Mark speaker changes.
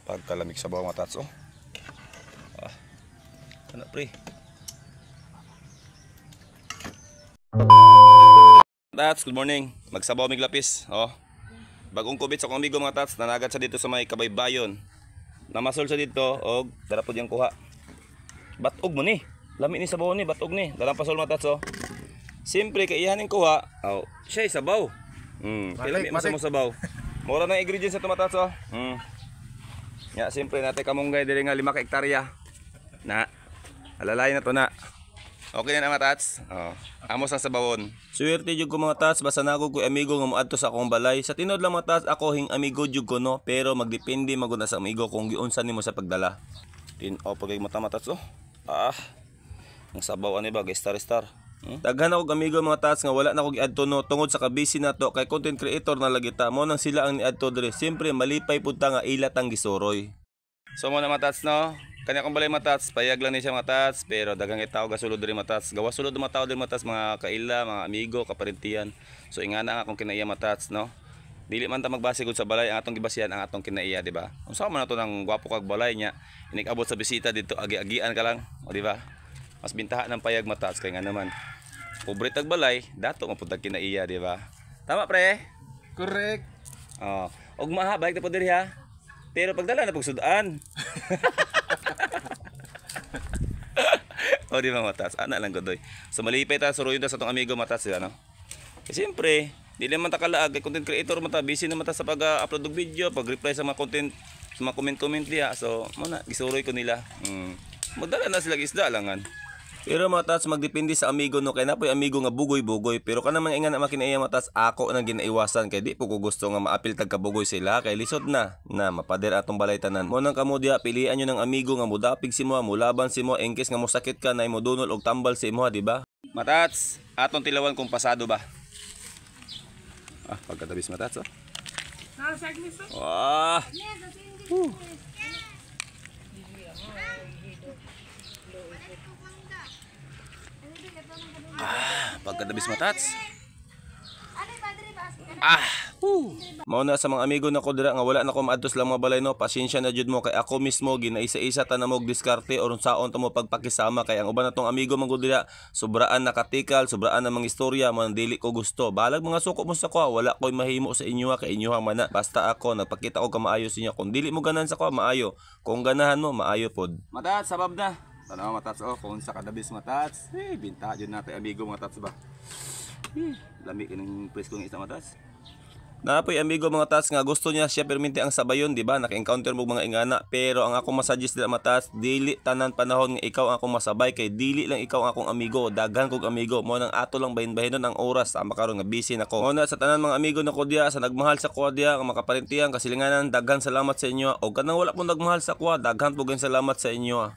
Speaker 1: Pagkalamig sa bawang matats oh. Ano pre? Tats, good morning. Magsabaw mig lapis. Oh. Bagong kubit sa kong amigo mga tats, nanagat sa dito sa may Kabaybayon. Namasol sa dito og dara pod yang kuha. Batog mo ni. Lami ni sabaw ni, batog ni. Dalang pasol mga tats oh. Siyempre kay ihaning kuha. Oh, siya sabaw. Lami mo sa sabaw. Mura na ingredients sa tomatats oh. Ya, siyempre natin kamunggay diri nga 5 ka hektarya. Na alalay na to na. Okay na mga tats. Oh, amos ang sabawon. Suwerte jud ko mga tats, basta nako ko amigo nga moadto sa akong balay. Sa tinod lang mga tats, ako hing amigo jud ko no, pero magdepende maguna sa amigo kung giunsa nimo sa pagdala. Pagay mata mga tats oh. Ang sabaw ani ba, star. Daghan ako amigo mga tats nga wala na ko giadto no tungod sa kabisi nato kay content creator na lagi ta mo nang sila ang niadto dire. Siyempre malipay pud ta nga ilat ang gisuroy. So mo na mga tats no. Kanya kong balay matats, payag lang ni siya matats, pero dagang itaw gasulod diri matats. Gawa sulod mataw diri matats mga kaila, mga amigo, kaparintiyan. So ingana nga akong kinaiya matats no. Dili man ta magbase gud sa balay ang atong gibasihan ang atong kinaiya, di ba? Unsa man nato nang gwapo kag balay nya, inig-abot sa bisita dito agi-agian ka lang, o di ba? Mas bintaha ng payag matats kay nga naman. Pobre tag balay, dato man pud tag kinaiya, di ba? Tama pre?
Speaker 2: Correct.
Speaker 1: Oh, og maha balik ta pod diri ha. Pero pagdala na pag sudan. O di ba matats? Ana lang godoy. So malipay ta suruyo sa tong amigo matats no. Kasi siyempre, dili man ta kalaag kay content creator man ta, busy na mata sa pag-upload og video, pag-reply sa mga content, sa mga comment diha. So mo na gisuroy ko nila. Magdala na sila isda langan. Pero mga tats, magdepende sa amigo no, kay napoy amigo nga bugoy-bugoy, pero kana man inga na makinaiya mga tats, ako nang ginaiwasan kay di po ko gusto nga maapil tag kabugoy sila kay lisod na mapader atong balay tanan. Mo nang kamo diha pilian nyo ng amigo nga mudapig si mo, mulaban si mo, engkes nga mosakit ka na imo dunol og tambal si imo, di ba? Matats, atong tilawan kung pasado ba. Pagkatabis matats oh. Wah. Pagkadabis matats. Mao na sa mga amigo na ko dira nga wala na ko maadtos lang mga balay no. Pasensya na jud mo kay ako mismo ginaisa-isa ta na mo diskarte or unsaon ta mo pagpakisama kay ang uban natong amigo man gud dira sobraan nakatikal, sobraan na mga istorya man dili ko gusto. Balag mga suko mo sa ko, wala koy mahimo sa inyo kay inyo man na. Basta ako nagpakita ko ka maayo sa inyo. Kung dili mo ganan sa ko maayo, kung ganahan mo maayo pod. Matats sabab na. Tanaw matats oh, kung sa kadabis matats. Binta jud natin amigo matats ba. Lami kinang presko ng isa matats. Napoy amigo mga tats nga gusto niya siya perminti ang sabayon, di ba? Naka-encounter mo mga ingana, pero ang ako masuggest dira matats, dili tanan panahon nga ikaw ang akong masabay kay dili lang ikaw ang akong amigo, daghan kog amigo. Mo nang ato lang bahin-bahinon ang oras, ama karon nga busy nako. Mo na sa tanan mga amigo nako diya sa nagmahal sa ko diya nga makaparintiyan kasilinganan, daghan salamat sa inyo. O kanang wala po nagmahal sa ko, daghan po salamat sa inyo.